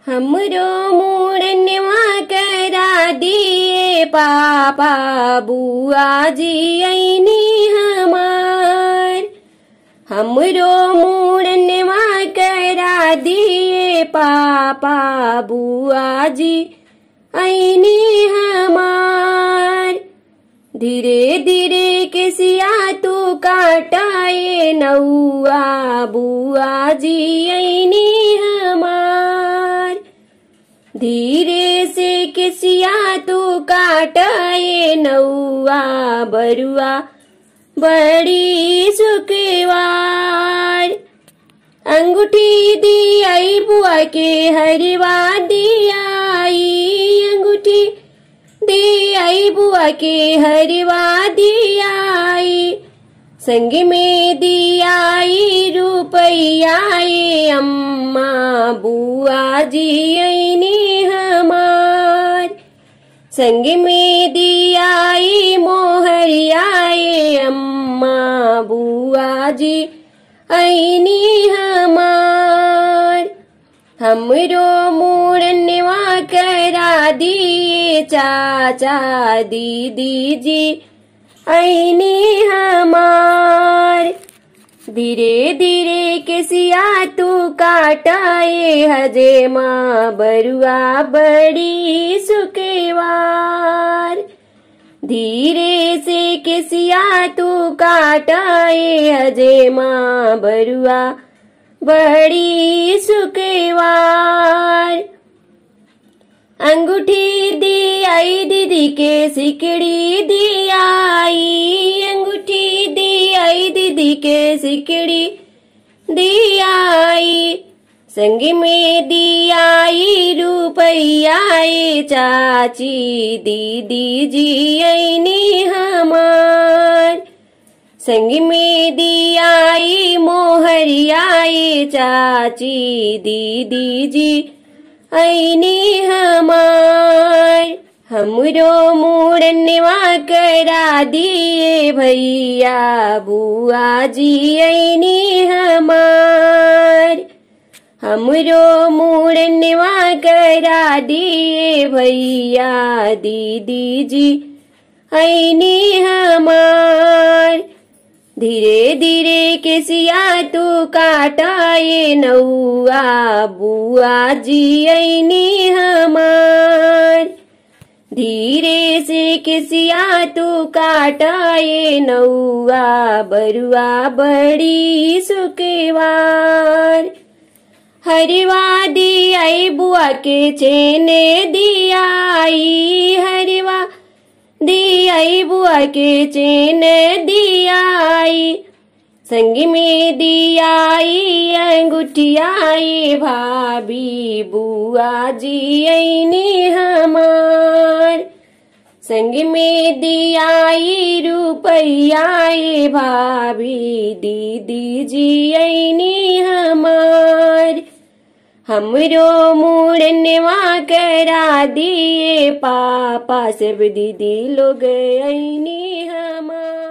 हमरो मुड़नवा करा दिए पापा बुआ जी ऐनी हमार। हमरो मुड़नवा करा दिए पापा बुआ जी ऐनी हमार। धीरे धीरे केसिया तू काटाए नौआ बुआ जी ऐनी हमार। धीरे से केसिया तू काटाए नौआ बरुआ बड़ी सुखवार। अंगूठी दी आई बुआ के हरवा दियाई। अंगूठी दी आई बुआ के हरवा दियाई। संग में दियाई रुपयाए अम्मा बुआ जी ऐनी हमार। संग में दियाई मोहरियाए अम्मा बुआ जी ऐनी हमार। हमरो मुड़नवा करा दिए चाचा दीदी जी ऐनी हमार। धीरे धीरे केसिया तू काटाए हजे माँ बरुआ बड़ी सुखवार। धीरे से केसिया तू काटाए हजे माँ बरुआ बड़ी सुखवार। अंगूठी दी आई दीदी के सिकड़ी दी आई। अंगूठी दी आई दीदी के सिकड़ी दी आई। संग में दी आई रुपयाए चाची दीदी जी ऐनी हमार। संग में दी आई मोहरियाए चाची दीदी जी ऐनी हमार। हमरो मुड़नवा करा दिए भैया बुआ जी ऐनी हमार। हमरो मुड़नवा करा दिए भैया दीदी जी ऐनी हमार। धीरे धीरे केसिया तू काटाए नौआ बुआ जी ऐनी हमार। धीरे से केसिया तू काटाए नौआ बरुआ बड़ी सुखवार। हरवा दी आई बुआ के चेने दियाई। हरवा दी आई बुआ के चेन दियाई। संग में दियाई अंगूठियाई भाभी बुआ जी ऐनी हमार। संग में दियाई रुपयाए भाभी दीदी जी ऐनी हमार। हमरो मुड़नवा करा दिए पापा सब दीदी लोग ऐनी हमार।